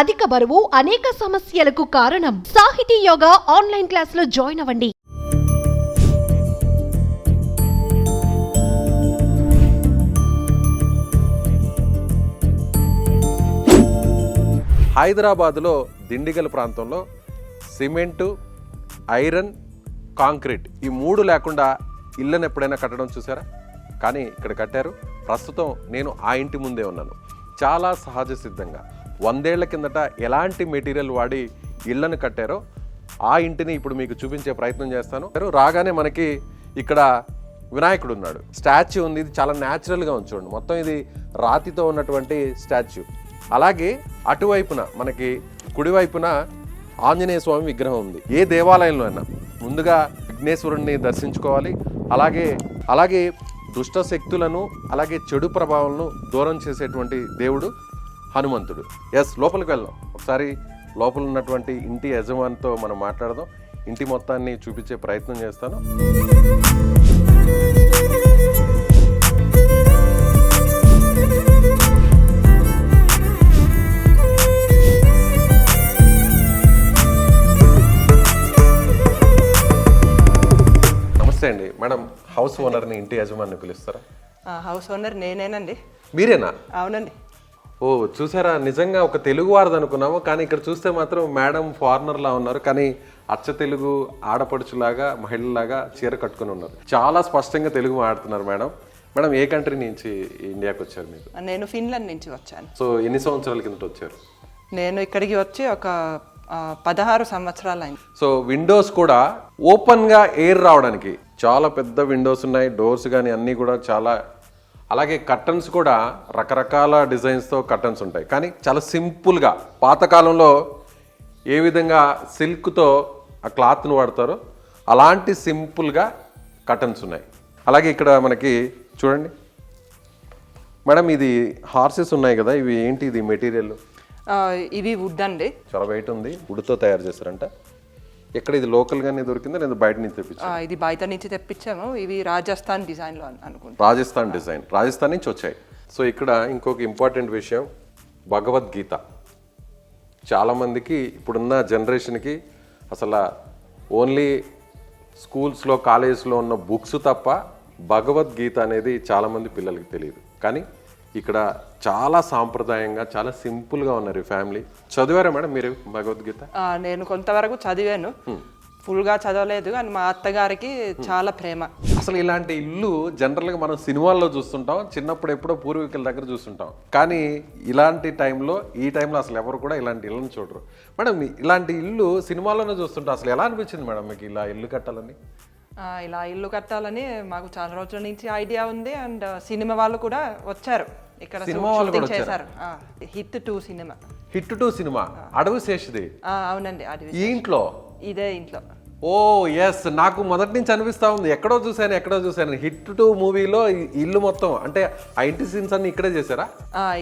అధిక బరువు అనేక సమస్యలకు కారణం. సాహితీ యోగా ఆన్లైన్ క్లాసులో జాయిన్ అవ్వండి. హైదరాబాదులో దిండిగల్ ప్రాంతంలో సిమెంటు, ఐరన్, కాంక్రీట్ ఈ మూడు లేకుండా ఇళ్ళను ఎప్పుడైనా కట్టడం చూసారా? కానీ ఇక్కడ కట్టారు. ప్రస్తుతం నేను ఆ ఇంటి ముందే ఉన్నాను. చాలా సహజ సిద్ధంగా 100 ఏళ్ల కిందట ఎలాంటి మెటీరియల్ వాడి ఇళ్లను కట్టారో ఆ ఇంటిని ఇప్పుడు మీకు చూపించే ప్రయత్నం చేస్తాను. రాగానే మనకి ఇక్కడ వినాయకుడు ఉన్నాడు, స్టాచ్యూ ఉంది. ఇది చాలా న్యాచురల్గా ఉంచండి. మొత్తం ఇది రాతితో ఉన్నటువంటి స్టాచ్యూ. అలాగే అటువైపున మనకి కుడివైపున ఆంజనేయ స్వామి విగ్రహం ఉంది. ఏ దేవాలయంలో అయినా ముందుగా విఘ్నేశ్వరుణ్ణి దర్శించుకోవాలి. అలాగే దుష్ట శక్తులను అలాగే చెడు ప్రభావాలను దూరం చేసేటువంటి దేవుడు హనుమంతుడు. లోపలికి వెళ్దాం. ఒకసారి లోపల ఉన్నటువంటి ఇంటి యజమానితో మనం మాట్లాడదాం. ఇంటి మొత్తాన్ని చూపించే ప్రయత్నం చేస్తాను. నమస్తే అండి మేడం. హౌస్ ఓనర్ని, ఇంటి యజమాని పిలుస్తారా? హౌస్ ఓనర్ నేనేనండి. మీరేనా? అవునండి. ఓ చూసారా, నిజంగా ఒక తెలుగు వారిది అనుకున్నాము, కానీ ఇక్కడ చూస్తే మాత్రం మేడం ఫారినర్లా ఉన్నారు. కానీ అచ్చ తెలుగు ఆడపడుచులాగా, మహిళలాగా చీర కట్టుకుని ఉన్నారు. చాలా స్పష్టంగా తెలుగు మాట్లాడుతున్నారు మేడం. మేడం, ఏ కంట్రీ నుంచి ఇండియాకి వచ్చారు మీరు? నేను ఫిన్లాండ్ నుంచి వచ్చాను. సో ఎన్ని సంవత్సరాల కిందట వచ్చారు? నేను ఇక్కడికి వచ్చి ఒక 16 సంవత్సరాలు అయింది. సో విండోస్ కూడా ఓపెన్గా ఎయిర్ రావడానికి చాలా పెద్ద విండోస్ ఉన్నాయి. డోర్స్ కానీ అన్నీ కూడా చాలా. అలాగే కర్టన్స్ కూడా రకరకాల డిజైన్స్తో కర్టన్స్ ఉంటాయి, కానీ చాలా సింపుల్గా పాతకాలంలో ఏ విధంగా సిల్క్తో ఆ క్లాత్ను వాడతారో అలాంటి సింపుల్గా కర్టన్స్ ఉన్నాయి. అలాగే ఇక్కడ మనకి చూడండి మేడం, ఇది హార్సెస్ ఉన్నాయి కదా, ఇవి ఏంటి? ఇది మెటీరియల్? ఇవి వుడ్ అండి. చాలా వెయిట్ ఉంది. వుడ్తో తయారు చేస్తారంట. ఎక్కడ ఇది లోకల్గానే దొరికిందా లేదా బయట నుంచి తెప్పించారు? ఇది బయట నుంచి తెప్పించాము. ఇవి రాజస్థాన్ డిజైన్లో అనుకుంటా. రాజస్థాన్ డిజైన్, రాజస్థాన్ నుంచి వచ్చాయి. సో ఇక్కడ ఇంకొక ఇంపార్టెంట్ విషయం, భగవద్గీత. చాలామందికి ఇప్పుడున్న జనరేషన్కి అసలు ఓన్లీ స్కూల్స్లో, కాలేజెస్లో ఉన్న బుక్స్ తప్ప భగవద్గీత అనేది చాలామంది పిల్లలకి తెలియదు. కానీ ఇక్కడ చాలా సాంప్రదాయంగా, చాలా సింపుల్గా ఉన్నారు ఈ ఫ్యామిలీ. చదివారా మేడం మీరు భగవద్గీత? నేను కొంతవరకు చదివాను, ఫుల్గా చదవలేదు. కానీ మా అత్తగారికి చాలా ప్రేమ. అసలు ఇలాంటి ఇల్లు జనరల్గా మనం సినిమాల్లో చూస్తుంటాం, చిన్నప్పుడు ఎప్పుడో పూర్వీకుల దగ్గర చూస్తుంటాం. కానీ ఇలాంటి టైంలో, ఈ టైంలో అసలు ఎవరు కూడా ఇలాంటి ఇళ్ళని చూడరు. మేడం, ఇలాంటి ఇల్లు సినిమాల్లోనే చూస్తుంటాం. అసలు ఎలా అనిపించింది మేడం మీకు ఇలా ఇల్లు కట్టాలని? ఇలా ఇల్లు కట్టాలని మాకు చాలా రోజుల నుంచి ఐడియా ఉంది. అండ్ సినిమా వాళ్ళు కూడా వచ్చారు ఇక్కడ, షూటింగ్ చేశారు. Hit 2 cinema. హిట్ 2 సినిమా అడవి శేషుది. అవునండి, అడవి. ఈ ఇంట్లో, ఇదే ఇంట్లో. ఓ ఎస్, నాకు మొదటి నుంచి అనిపిస్తా ఉంది, ఎక్కడో చూసాను హిట్ 2 మూవీలో ఇల్లు మొత్తం. అంటే ఆ ఇంటి సీన్స్ అన్ని ఇక్కడే చేశారా?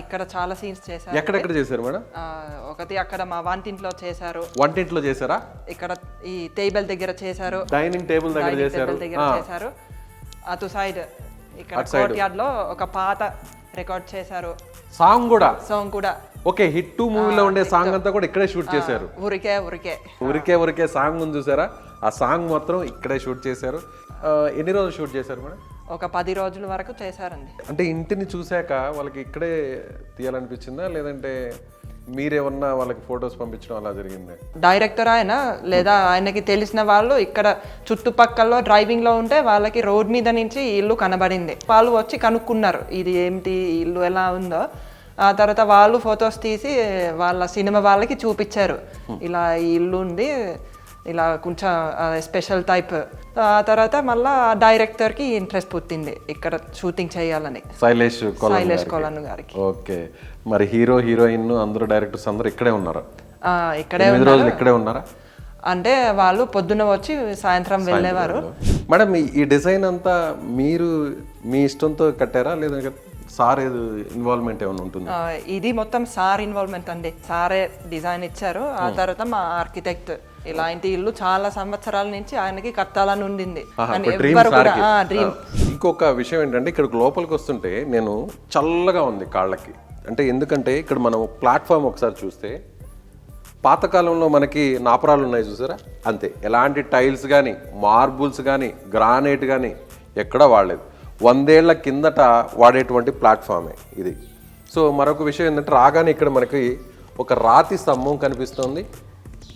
ఇక్కడ చాలా సీన్స్ చేశారు. ఎక్కడెక్కడ చేశారు మేడం? ఒకటి అక్కడ మా వంటింట్లో చేశారు. వంటింట్లో చేశారా? ఇక్కడ ఈ టేబుల్ దగ్గర చేశారు. డైనింగ్ టేబుల్ దగ్గర చేశారు. అటు సైడ్ ఇక్కడ కోర్ట్ యార్డ్ లో ఒక పాత రికార్డ్ చేశారు. సాంగ్ కూడా ఓకే, హిట్ 2 మూవీలో ఉండే సాంగ్ అంతా కూడా ఇక్కడే షూట్ చేశారు. ఊరికే సాంగ్ ఉంది చూసారా? ఆ సాంగ్ మొత్తం ఇక్కడే షూట్ చేశారు. ఎన్ని రోజులు షూట్ చేశారు మేడం? ఒక 10 రోజుల వరకు చేశారండి. అంటే ఇంటిని చూశాక వాళ్ళకి ఇక్కడే తీయాలనిపించిందా, లేదంటే మీరేమన్నా వాళ్ళకి ఫొటోస్ పంపించడం అలా జరిగింది? డైరెక్టర్ ఆయన లేదా ఆయనకి తెలిసిన వాళ్ళు ఇక్కడ చుట్టుపక్కల డ్రైవింగ్ లో ఉంటే వాళ్ళకి రోడ్ మీద నుంచి ఇల్లు కనబడింది. వాళ్ళు వచ్చి కనుక్కున్నారు ఇది ఏమిటి, ఇల్లు ఎలా ఉందో. ఆ తర్వాత వాళ్ళు ఫొటోస్ తీసి వాళ్ళ సినిమా వాళ్ళకి చూపించారు. ఇలా ఈ ఇల్లు ఉంది, ఇలా కొంచెం స్పెషల్ టైప్. ఆ తర్వాత మళ్ళీ డైరెక్టర్కి ఇంట్రెస్ట్ పుట్టింది ఇక్కడ షూటింగ్ చేయాలని, శైలేష్ కొలన్ గారికి. ఓకే, మరి హీరో, హీరోయిన్ అందరూ, డైరెక్టర్స్ అందరూ ఇక్కడే ఉన్నారు? ఇక్కడే ఉన్నారా? అంటే వాళ్ళు పొద్దున్న వచ్చి సాయంత్రం వెళ్ళేవారు. మేడం, ఈ డిజైన్ అంతా మీరు మీ ఇష్టంతో కట్టారా, లేదా సార్ ఇన్వాల్వ్మెంట్ ఏమైనా ఉంటుంది? ఇది మొత్తం సార్ ఇన్వాల్వ్మెంట్ అండి. సారే డిజైన్ ఇచ్చారు. ఆ తర్వాత మా ఆర్కిటెక్ట్ ఇలాంటి ఇల్లు చాలా సంవత్సరాల నుంచి ఆయనకి కట్టాలని ఉండింది. ఇంకొక విషయం ఏంటంటే, ఇక్కడ లోపలికి వస్తుంటే నేను చల్లగా ఉంది కాళ్ళకి. అంటే ఎందుకంటే ఇక్కడ మనం ప్లాట్ఫామ్ ఒకసారి చూస్తే పాతకాలంలో మనకి నాపరాలు ఉన్నాయి చూసారా, అంతే. ఎలాంటి టైల్స్ కానీ మార్బుల్స్ కానీ గ్రానైట్ కానీ ఎక్కడా వాడలేదు. 100 ఏళ్ల కిందట వాడేటువంటి ప్లాట్ఫామే ఇది. సో మరొక విషయం ఏంటంటే రాగానే ఇక్కడ మనకి ఒక రాతి స్తంభం కనిపిస్తుంది.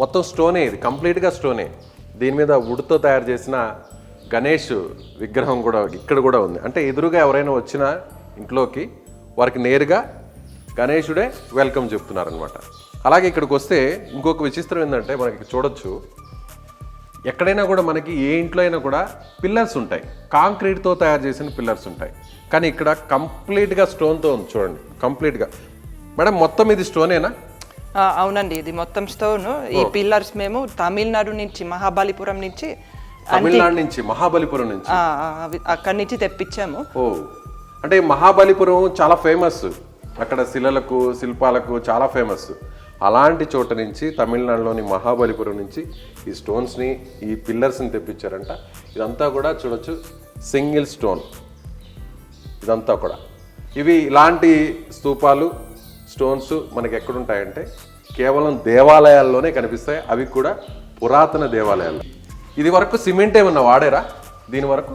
మొత్తం స్టోనే, ఇది కంప్లీట్గా స్టోనే. దీని మీద వుడ్తో తయారు చేసిన గణేష్ విగ్రహం కూడా ఇక్కడ కూడా ఉంది. అంటే ఎదురుగా ఎవరైనా వచ్చినా ఇంట్లోకి వారికి నేరుగా గణేశుడే వెల్కమ్ చెప్తున్నారనమాట. అలాగే ఇక్కడికి వస్తే ఇంకొక విచిత్రం ఏంటంటే మనకి చూడొచ్చు, ఎక్కడైనా కూడా మనకి ఏ ఇంట్లో అయినా కూడా పిల్లర్స్ ఉంటాయి, కాంక్రీట్తో తయారు చేసిన పిల్లర్స్ ఉంటాయి. కానీ ఇక్కడ కంప్లీట్గా స్టోన్తో ఉంది చూడండి, కంప్లీట్గా. మేడం మొత్తం ఇది స్టోనేనా? అవునండి, ఇది మొత్తం స్టోన్. ఈ పిల్లర్స్ మేము తమిళనాడు నుంచి, మహాబలిపురం నుంచి, తమిళనాడు నుంచి, మహాబలిపురం నుంచి, అక్కడి నుంచి తెప్పించాము. ఓ, అంటే మహాబలిపురం చాలా ఫేమస్, అక్కడ శిలలకు శిల్పాలకు చాలా ఫేమస్. అలాంటి చోట నుంచి తమిళనాడులోని మహాబలిపురం నుంచి ఈ స్టోన్స్ని, ఈ పిల్లర్స్ని తెప్పించారంట. ఇదంతా కూడా చూడొచ్చు సింగిల్ స్టోన్, ఇదంతా కూడా. ఇవి ఇలాంటి స్తూపాలు స్టోన్స్ మనకి ఎక్కడుంటాయంటే కేవలం దేవాలయాల్లోనే కనిపిస్తాయి, అవి కూడా పురాతన దేవాలయాలు. ఇది వరకు సిమెంట్ ఏమన్నా వాడారా దీని వరకు?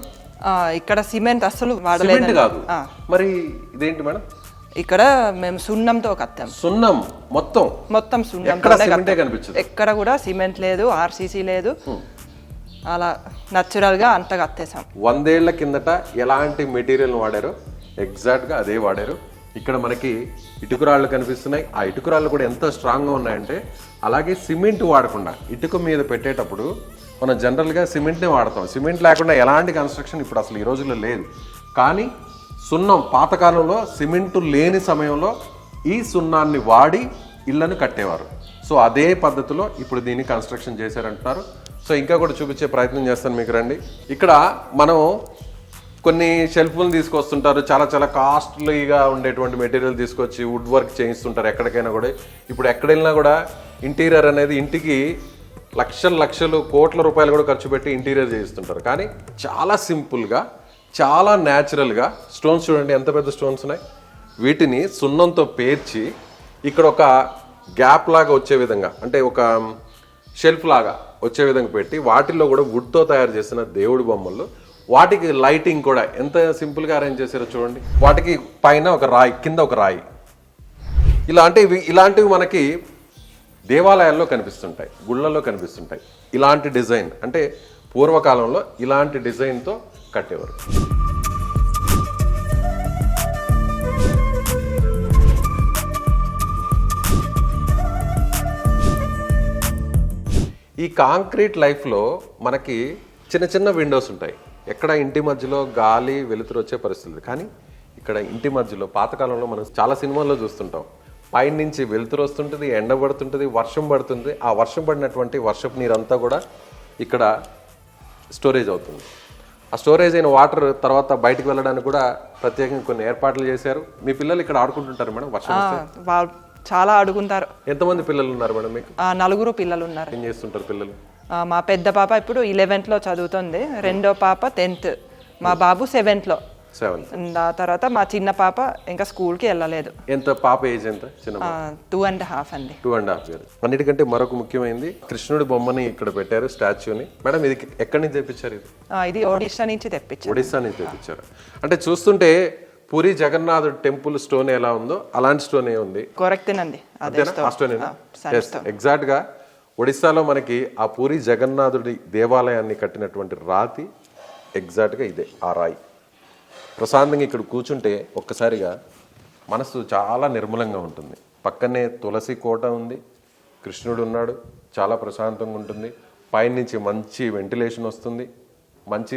ఇక్కడ సిమెంట్ అసలు సిమెంట్ కాదు, మరి ఇదేంటి మేడం? ఇక్కడ మేము సున్నంతో కట్టాం. సున్నం మొత్తం మొత్తం సున్నం, ఎక్కడ కూడా సిమెంట్ లేదు, ఆర్సీసీ లేదు, అలా న్యాచురల్ గా అంతా కట్టేసాం. 100 ఏళ్ల కిందట ఎలాంటి మెటీరియల్ వాడారో ఎగ్జాక్ట్ గా అదే వాడారు. ఇక్కడ మనకి ఇటుకరాళ్ళు కనిపిస్తున్నాయి. ఆ ఇటుకరాళ్ళు కూడా ఎంత స్ట్రాంగ్గా ఉన్నాయంటే, అలాగే సిమెంట్ వాడకుండా ఇటుక మీద పెట్టేటప్పుడు మనం జనరల్గా సిమెంట్నే వాడతాం. సిమెంట్ లేకుండా ఎలాంటి కన్స్ట్రక్షన్ ఇప్పుడు అసలు ఈ రోజుల్లో లేదు. కానీ సున్నం, పాతకాలంలో సిమెంటు లేని సమయంలో ఈ సున్నాన్ని వాడి ఇళ్లను కట్టేవారు. సో అదే పద్ధతిలో ఇప్పుడు దీన్ని కన్స్ట్రక్షన్ చేశారంటున్నారు. సో ఇంకా కూడా చూపించే ప్రయత్నం చేస్తాను మీకు, రండి. ఇక్కడ మనం కొన్ని షెల్ఫ్లను తీసుకొస్తుంటారు, చాలా చాలా కాస్ట్లీగా ఉండేటువంటి మెటీరియల్ తీసుకొచ్చి వుడ్ వర్క్ చేయిస్తుంటారు ఎక్కడికైనా కూడా. ఇప్పుడు ఎక్కడ వెళ్ళినా కూడా ఇంటీరియర్ అనేది ఇంటికి లక్షలు లక్షలు కోట్ల రూపాయలు కూడా ఖర్చు పెట్టి ఇంటీరియర్ చేయిస్తుంటారు. కానీ చాలా సింపుల్గా, చాలా న్యాచురల్గా స్టోన్స్ చూడండి ఎంత పెద్ద స్టోన్స్ ఉన్నాయి. వీటిని సున్నంతో పేర్చి ఇక్కడ ఒక గ్యాప్ లాగా వచ్చే విధంగా, అంటే ఒక షెల్ఫ్ లాగా వచ్చే విధంగా పెట్టి వాటిల్లో కూడా వుడ్తో తయారు చేసిన దేవుడి బొమ్మలు, వాటికి లైటింగ్ కూడా ఎంత సింపుల్గా అరేంజ్ చేశారో చూడండి. వాటికి పైన ఒక రాయి, కింద ఒక రాయి, ఇలాంటివి మనకి దేవాలయాల్లో కనిపిస్తుంటాయి, గుళ్ళల్లో కనిపిస్తుంటాయి. ఇలాంటి డిజైన్ అంటే పూర్వకాలంలో ఇలాంటి డిజైన్తో కట్టేవారు. ఈ కాంక్రీట్ లైఫ్లో మనకి చిన్న చిన్న విండోస్ ఉంటాయి, ఎక్కడ ఇంటి మధ్యలో గాలి వెలుతురు వచ్చే పరిస్థితి. కానీ ఇక్కడ ఇంటి మధ్యలో పాతకాలంలో మనం చాలా సినిమాల్లో చూస్తుంటాం, పైన నుంచి వెలుతురు వస్తుంటుంది, ఎండ పడుతుంటుంది, వర్షం పడుతుంది. ఆ వర్షం పడినటువంటి వర్షపు నీరంతా కూడా ఇక్కడ స్టోరేజ్ అవుతుంది. ఆ స్టోరేజ్ అయిన వాటర్ తర్వాత బయటకు వెళ్ళడానికి కూడా ప్రత్యేకంగా కొన్ని ఏర్పాట్లు చేశారు. మీ పిల్లలు ఇక్కడ ఆడుకుంటుంటారు మేడం వర్షం వస్తే? చాలా ఆడుకుంటారు. ఎంతమంది పిల్లలు ఉన్నారు మేడం మీకు? 4 పిల్లలు ఉన్నారు. ఏం చేస్తుంటారు పిల్లలు? మా పెద్ద పాప ఇప్పుడు 11th లో చదువుతుంది, రెండో పాప 10th, మా బాబు 7th లో. ఆ తర్వాత మా చిన్న పాప ఇంకా స్కూల్కి వెళ్ళలేదు. ఎంత పాప ఏజ్ ఎంత? చిన్న 2.5 అండి. 2.5 years. అన్నిటికంటే మరొక ముఖ్యమైనది కృష్ణుడి బొమ్మని ఇక్కడ పెట్టారు, స్టాచ్యూని. మేడం ఇది ఎక్కడి నుంచి తెప్పించారు? ఇది ఒడిశా నుంచి తెప్పించారు. ఒడిశా నుంచి తెప్పించారు. అంటే చూస్తుంటే పూరి జగన్నాథుడు టెంపుల్ స్టోన్ ఎలా ఉందో అలాంటి స్టోనే ఉంది. కరెక్టేనండి, ఎగ్జాక్ట్ గా ఒడిశాలో మనకి ఆ పూరి జగన్నాథుడి దేవాలయాన్ని కట్టినటువంటి రాతి ఎగ్జాక్ట్ గా ఇదే, ఆ రాయి. ప్రశాంతంగా ఇక్కడ కూర్చుంటే ఒక్కసారిగా మనసు చాలా నిర్మలంగా ఉంటుంది. పక్కనే తులసి కోట ఉంది, కృష్ణుడు ఉన్నాడు, చాలా ప్రశాంతంగా ఉంటుంది. పైనుంచి మంచి వెంటిలేషన్ వస్తుంది, మంచి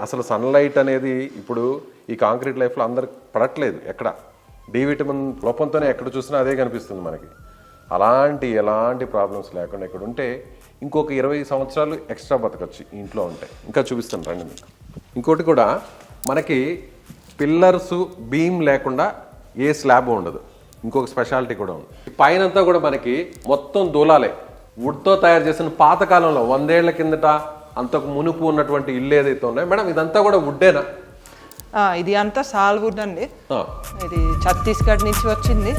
అసలు సన్లైట్ అనేది ఇప్పుడు ఈ కాంక్రీట్ లైఫ్లో అందరికి పడట్లేదు. ఎక్కడ డి విటమిన్ లోపంతోనే ఎక్కడ చూసినా అదే కనిపిస్తుంది మనకి. ఎలాంటి ప్రాబ్లమ్స్ లేకుండా ఇక్కడ ఉంటే ఇంకొక 20 సంవత్సరాలు ఎక్స్ట్రా బతకచ్చు ఇంట్లో ఉంటాయి. ఇంకా చూపిస్తాను రండి మీకు. ఇంకోటి కూడా మనకి పిల్లర్స్ బీమ్ లేకుండా ఏ స్లాబ్ ఉండదు. ఇంకొక స్పెషాలిటీ కూడా ఉంది. పైనంతా కూడా మనకి మొత్తం దూలాలే, వుడ్తో తయారు చేసిన పాతకాలంలో 100 ఏళ్ల కిందట అంతకు మునుపు ఉన్నటువంటి ఇల్లు ఏదైతే ఉన్నాయో మేడం, ఇదంతా కూడా వుడ్డేనా? ఇది అంతా సాల్వుడ్ అండి. ఆ, ఇది ఛత్తీస్గఢ్ నుంచి వచ్చింది.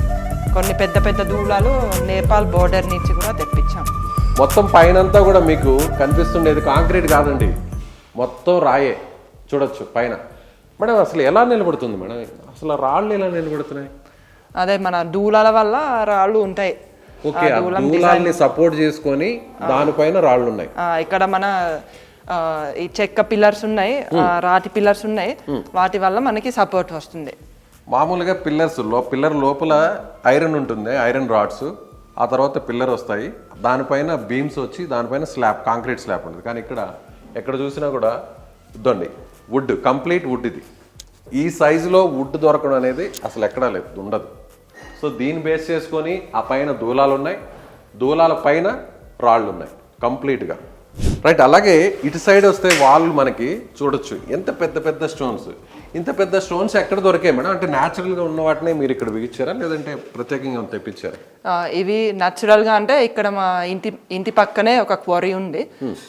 కొన్ని పెద్ద పెద్ద దూలాలు నేపాల్ బోర్డర్ నుంచి కూడా తెప్పించాం. మొత్తం పైనంతా కూడా మీకు కనిపిస్తుండేది కాంక్రీట్ కాదండి, మొత్తం రాయే. చూడొచ్చు పైన. మేడం అసలు ఎలా నిలబడుతుంది మేడం? అసలు రాళ్ళు ఎలా నిలబడుతున్నాయి? అదే మన దూలాల వల్ల రాళ్ళు ఉంటాయి. ఓకే, ఆ దూలాల్ని సపోర్ట్ చేసుకొని దానిపైన రాళ్ళు ఉన్నాయి. ఇక్కడ మన ఈ చెక్క పిల్లర్స్ ఉన్నాయి, రాతి పిల్లర్స్ ఉన్నాయి. వాటి వల్ల మనకి సపోర్ట్ వస్తుంది. మామూలుగా పిల్లర్ లోపల ఐరన్ ఉంటుంది, ఐరన్ రాడ్స్. ఆ తర్వాత పిల్లర్ వస్తాయి, దానిపైన బీమ్స్ వచ్చి దానిపైన స్లాబ్, కాంక్రీట్ స్లాబ్ ఉంటుంది. కానీ ఇక్కడ ఎక్కడ చూసినా కూడా ఇద్దండి వుడ్, కంప్లీట్ వుడ్. ఇది ఈ సైజులో వుడ్ దొరకడం అనేది అసలు ఎక్కడా లేదు, ఉండదు. సో దీన్ని బేస్ చేసుకొని ఆ పైన దూలాలు ఉన్నాయి, దూలాల పైన రాళ్ళు ఉన్నాయి కంప్లీట్గా. రైట్. అలాగే ఇటు సైడ్ వస్తే వాళ్ళు మనకి చూడొచ్చు ఎంత పెద్ద పెద్ద స్టోన్స్. ఇంత పెద్ద స్టోన్స్ ఎక్కడ దొరికాయి మేడం? అంటే న్యాచురల్గా ఉన్న వాటినే మీరు ఇక్కడ బిగించారా లేదంటే ప్రత్యేకంగా తెప్పించారా? ఇవి న్యాచురల్గా అంటే ఇక్కడ మా ఇంటి పక్కనే ఒక క్వారీ ఉంది,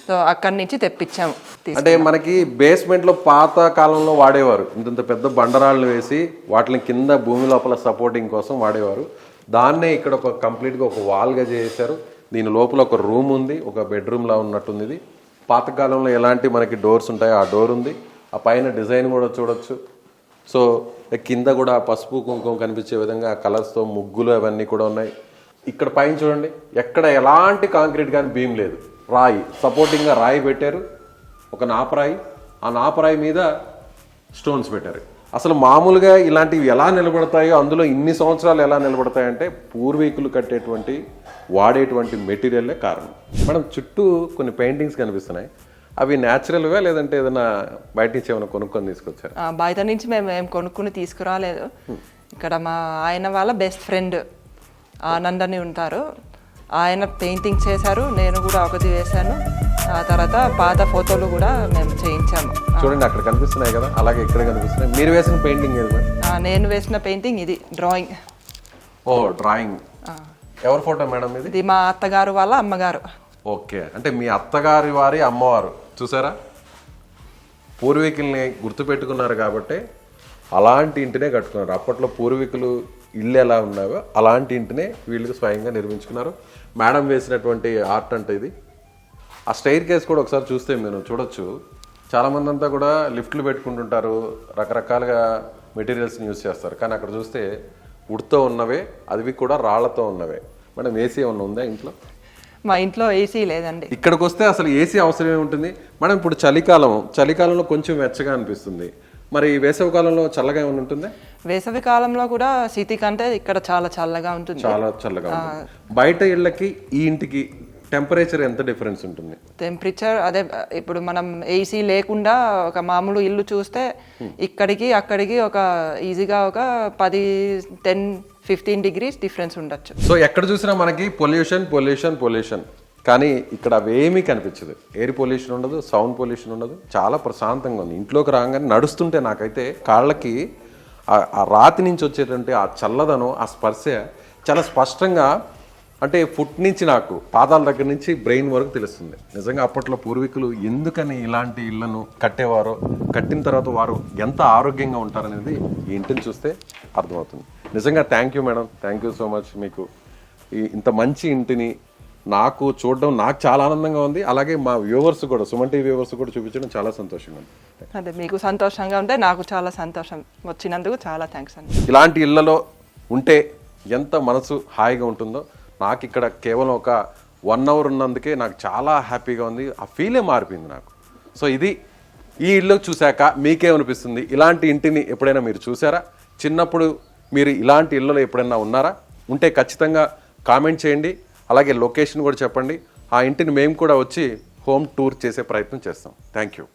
సో అక్కడి నుంచి తెప్పించాము. అంటే మనకి బేస్మెంట్లో పాత కాలంలో వాడేవారు, ఇంత పెద్ద బండరాళ్ళు వేసి వాటిని కింద భూమి లోపల సపోర్టింగ్ కోసం వాడేవారు. దాన్నే ఇక్కడ ఒక కంప్లీట్గా ఒక వాల్గా చేశారు. దీని లోపల ఒక రూమ్ ఉంది, ఒక బెడ్రూమ్లా ఉన్నట్టుంది. ఇది పాతకాలంలో ఎలాంటి మనకి డోర్స్ ఉంటాయో ఆ డోర్ ఉంది. ఆ పైన డిజైన్ కూడా చూడొచ్చు. సో కింద కూడా పసుపు కుంకుమ కనిపించే విధంగా కలర్స్తో ముగ్గులు అవన్నీ కూడా ఉన్నాయి. ఇక్కడ పైన చూడండి, ఎక్కడ ఎలాంటి కాంక్రీట్ కానీ బీమ్ లేదు, రాయి సపోర్టింగ్గా రాయి పెట్టారు, ఒక నాపరాయి. ఆ నాపరాయి మీద స్టోన్స్ పెట్టారు. అసలు మామూలుగా ఇలాంటివి ఎలా నిలబడతాయో, అందులో ఇన్ని సంవత్సరాలు ఎలా నిలబడతాయంటే పూర్వీకులు కట్టేటువంటి వాడేటువంటి మెటీరియల్లే కారణం. మేడం చుట్టూ కొన్ని పెయింటింగ్స్ కనిపిస్తున్నాయి, అవి న్యాచురల్గా లేదంటే ఏదైనా బయట నుంచి ఏమైనా కొనుక్కొని తీసుకొచ్చారు? బయట నుంచి మేము ఏం కొనుక్కుని తీసుకురాలేదు. ఇక్కడ మా ఆయన వాళ్ళ బెస్ట్ ఫ్రెండ్ ఆనంద్ అని ఉంటారు, ఆయన పెయింటింగ్ చేశారు, నేను కూడా ఒకటి వేశాను. ఆ తర్వాత పాత ఫోటోలు కూడా మేము చేయించాము. చూడండి అక్కడ కనిపిస్తున్నాయి కదా, అలాగే ఇక్కడ కనిపిస్తున్నాయి. మీరు వేసిన పెయింటింగ్ ఏది మేడం? నేను వేసిన పెయింటింగ్ ఇది డ్రాయింగ్. ఓ డ్రాయింగ్. ఎవరి ఫోటో మేడం ఇది? ఇది మా అత్తగారు వాళ్ళ అమ్మగారు. ఓకే, అంటే మీ అత్తగారి వారి అమ్మవారు. చూసారా, పూర్వీకుల్ని గుర్తుపెట్టుకున్నారు కాబట్టి అలాంటి ఇంటినే కట్టుకున్నారు. అప్పట్లో పూర్వీకులు ఇల్లు ఎలా ఉన్నాయో అలాంటి ఇంటినే వీళ్ళకి స్వయంగా నిర్మించుకున్నారు. మేడం వేసినటువంటి ఆర్ట్ అంటే ఇది. ఆ స్టైర్ కేస్ కూడా ఒకసారి చూస్తే మీరు చూడొచ్చు, చాలామంది అంతా కూడా లిఫ్ట్లు పెట్టుకుంటుంటారు, రకరకాలుగా మెటీరియల్స్ని యూజ్ చేస్తారు. కానీ అక్కడ చూస్తే వుడ్తో ఉన్నవే, అవి కూడా రాళ్లతో ఉన్నవే. మేడం ఏసీ ఏమన్నా ఉందా ఇంట్లో? మా ఇంట్లో ఏసీ లేదండి. ఇక్కడికి వస్తే అసలు ఏసీ అవసరమే ఉంటుంది మేడం. ఇప్పుడు చలికాలంలో కొంచెం వెచ్చగా అనిపిస్తుంది, మరి వేసవి కాలంలో చల్లగా ఏమైనా ఉంటుందా? వేసవి కాలంలో కూడా సిటీ కంటే ఇక్కడ చాలా చల్లగా ఉంటుంది. చాలా చల్లగా ఉంటుంది. బయట ఇళ్ళకి ఈ ఇంటికి టెంపరేచర్ ఎంత డిఫరెన్స్ ఉంటుంది? టెంపరేచర్ అదే, ఇప్పుడు మనం ఏసీ లేకుండా ఒక మామూలు ఇల్లు చూస్తే ఇక్కడికి అక్కడికి ఒక ఈజీగా ఒక 10-15 degrees డిఫరెన్స్ ఉండొచ్చు. సో ఎక్కడ చూసినా మనకి పొల్యూషన్, కానీ ఇక్కడ అవేమీ కనిపించదు. ఎయిర్ పొల్యూషన్ ఉండదు, సౌండ్ పొల్యూషన్ ఉండదు, చాలా ప్రశాంతంగా ఉంది. ఇంట్లోకి రాగానే నడుస్తుంటే నాకైతే కాళ్ళకి ఆ రాతి నుంచి వచ్చేటువంటి ఆ చల్లదనం, ఆ స్పర్శ చాలా స్పష్టంగా, అంటే ఫుట్ నుంచి నాకు పాదాల దగ్గర నుంచి బ్రెయిన్ వరకు తెలుస్తుంది. నిజంగా అప్పట్లో పూర్వీకులు ఎందుకని ఇలాంటి ఇళ్లను కట్టేవారో, కట్టిన తర్వాత వారు ఎంత ఆరోగ్యంగా ఉంటారనేది ఈ ఇంటిని చూస్తే అర్థమవుతుంది. నిజంగా thank you madam, thank you so much. మీకు ఇంత మంచి ఇంటిని నాకు చూడడం నాకు చాలా ఆనందంగా ఉంది. అలాగే మా వ్యూవర్స్ కూడా, సుమన్ టీవీ వ్యూవర్స్ కూడా చూపించడం చాలా సంతోషంగా ఉంది. అదే మీకు సంతోషంగా ఉంటే నాకు చాలా సంతోషం. వచ్చినందుకు చాలా థ్యాంక్స్ అండి. ఇలాంటి ఇళ్లలో ఉంటే ఎంత మనసు హాయిగా ఉంటుందో, నాకు ఇక్కడ కేవలం ఒక 1 hour ఉన్నందుకే నాకు చాలా హ్యాపీగా ఉంది. ఆ ఫీలే మారిపోయింది నాకు. సో ఇది ఈ ఇల్లు చూశాక మీకేమనిపిస్తుంది? ఇలాంటి ఇంటిని ఎప్పుడైనా మీరు చూసారా? చిన్నప్పుడు మీరు ఇలాంటి ఇళ్ళలో ఎప్పుడైనా ఉన్నారా? ఉంటే ఖచ్చితంగా కామెంట్ చేయండి. అలాగే లొకేషన్ కూడా చెప్పండి. ఆ ఇంటిని మేము కూడా వచ్చి హోమ్ టూర్ చేసే ప్రయత్నం చేస్తాం. Thank you.